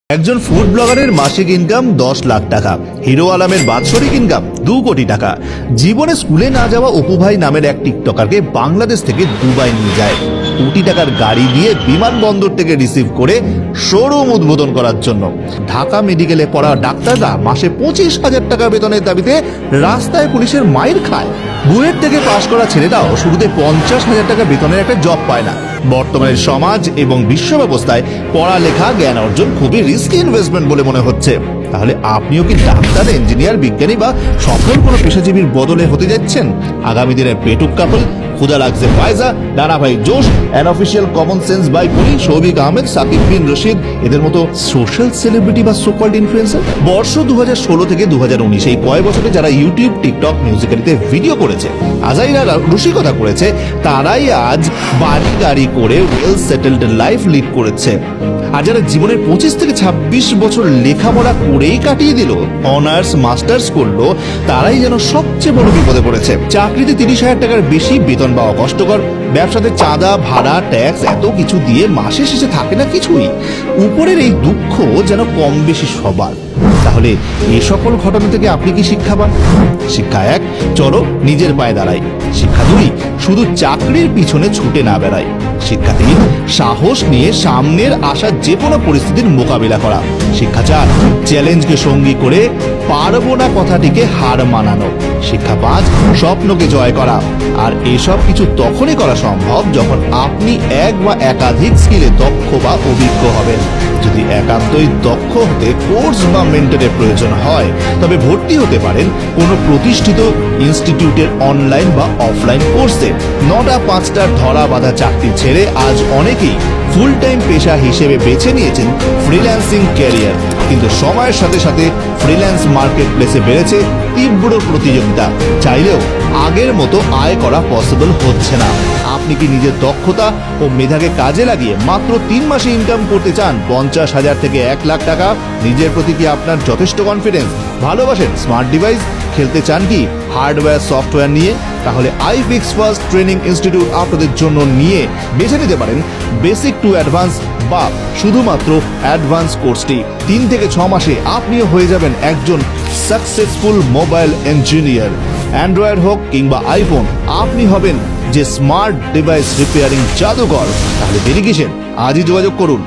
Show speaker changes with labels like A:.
A: একজন ফুড ব্লগারের মাসিক ইনকাম 10 লাখ টাকা, হিরো আলমের বাৎসরিক ইনকাম 2 কোটি টাকা। জীবনে স্কুলে না যাওয়া অপু ভাই নামের এক টিকটকারকে বাংলাদেশ থেকে দুবাই নিয়ে যায় কোটি টাকার গাড়ি দিয়ে বিমানবন্দর থেকে রিসিভ করে শোরুম উদ্বোধন করার জন্য। ঢাকা মেডিকেলে পড়া ডাক্তাররা মাসে 25,000 টাকা বেতনের দাবিতে রাস্তায় পুলিশের মাইর খায়। বুয়েট থেকে পাশ করা ছেলেরাও শুরুতে 50,000 টাকা বেতনের একটা জব পায় না। বর্তমানের সমাজ এবং বিশ্ব ব্যবস্থায় পড়ালেখা জ্ঞান অর্জন খুবই রিস্কি ইনভেস্টমেন্ট বলে মনে হচ্ছে। তাহলে আপনিও কি ডাক্তার, ইঞ্জিনিয়ার, বিজ্ঞানী বা সফল কোনো পেশাজীবীর বদলে হতে যাচ্ছেন? আগামী দিনের পেটুক কাপল, খুদা লাগছে ফায়জা, ডানা ভাই জোশ, unofficial common sense by Puri, Souvik Ahmed, Sakib Bin Rashid এদের মতো সোশ্যাল সেলিব্রিটি বা সোকল্ড ইনফ্লুয়েন্সার। বর্ষ 2016 থেকে 2019 এই কয়েক বছরে যারা ইউটিউব, টিকটক, মিউজিক্যালিতে ভিডিও করেছে, আজাইরা রসিকতা করেছে, তারাই আজ বাড়ি গাড়ি করে ওয়েল সেটেলড লাইফ লিড করেছে। আর যারা জীবনের 25 থেকে 26 বছর লেখাপড়া করেই কাটিয়ে দিল, অনার্স মাস্টার্স করলো, তারাই যেন সবচেয়ে বড় বিপদে পড়েছে। চাকরিতে 30,000 টাকার বেশি বেতন পাওয়া কষ্টকর, ব্যবসাতে চাঁদা, ভাড়া, ট্যাক্স এত কিছু দিয়ে মাসের শেষে থাকে না কিছুই। উপরের এই দুঃখ যেন কম বেশি সবার। তাহলে এই সকল ঘটনা থেকে আপনি কি শিক্ষা পান? শিক্ষা 1, চলো নিজের পায়ে দাঁড়াই। শিক্ষা 2, শুধু চাকরির পিছনে ছুটে না বেড়াই। শিক্ষা 3, সাহস নিয়ে সামনের আসা যে কোনো পরিস্থিতির মোকাবিলা করা। শিক্ষা 4, চ্যালেঞ্জকে সঙ্গী করে পারবো না কথাটিকে হার মানানো। শিক্ষা 5, স্বপ্নকে জয় করা। আর এসব কিছু তখনই করা সম্ভব যখন আপনি এক বা একাধিক স্কিলে দক্ষ বা অভিজ্ঞ হবেন। যদি একান্তই দক্ষ হতে কোর্স বা মেন্টরের প্রয়োজন হয়, তবে ভর্তি হতে পারেন কোনো প্রতিষ্ঠিত ইনস্টিটিউটের অনলাইন বা অফলাইন কোর্সে। 9টা-5টার ধরা বাঁধা চাকরি ছেড়ে আজ অনেকেই ফুল টাইম পেশা হিসেবে বেছে নিয়েছেন ফ্রিল্যান্সিং ক্যারিয়ার। কিন্তু সময়ের সাথে সাথে ফ্রিল্যান্স মার্কেট প্লেসে বেড়েছে তীব্র প্রতিযোগিতা। চাইলেও আগের মতো আয় করা পসিবল হচ্ছে না। আপনি কি নিজের দক্ষতা ও মেধাকে কাজে লাগিয়ে মাত্র 3 মাসে ইনকাম করতে চান 50,000 থেকে 1 লাখ টাকা? নিজের প্রতি কি আপনার যথেষ্ট কনফিডেন্স? ভালোবাসেন স্মার্ট ডিভাইস? খেলতে চান কি হার্ডওয়্যার সফটওয়্যার নিয়ে? তাহলে iFix First ট্রেনিং ইনস্টিটিউট আপনাদের জন্য নিয়ে বেছে নিতে পারেন বেসিক টু অ্যাডভান্স বা শুধুমাত্র অ্যাডভান্স কোর্সটি। 3 থেকে 6 মাসে আপনিও হয়ে যাবেন একজন সাকসেসফুল মোবাইল ইঞ্জিনিয়ার। অ্যান্ড্রয়েড হোক কিংবা আইফোন, আপনি হবেন যে স্মার্ট ডিভাইস রিপেয়ারিং জাদুকর। তাহলে দেরি কিসের? আজই যোগাযোগ করুন।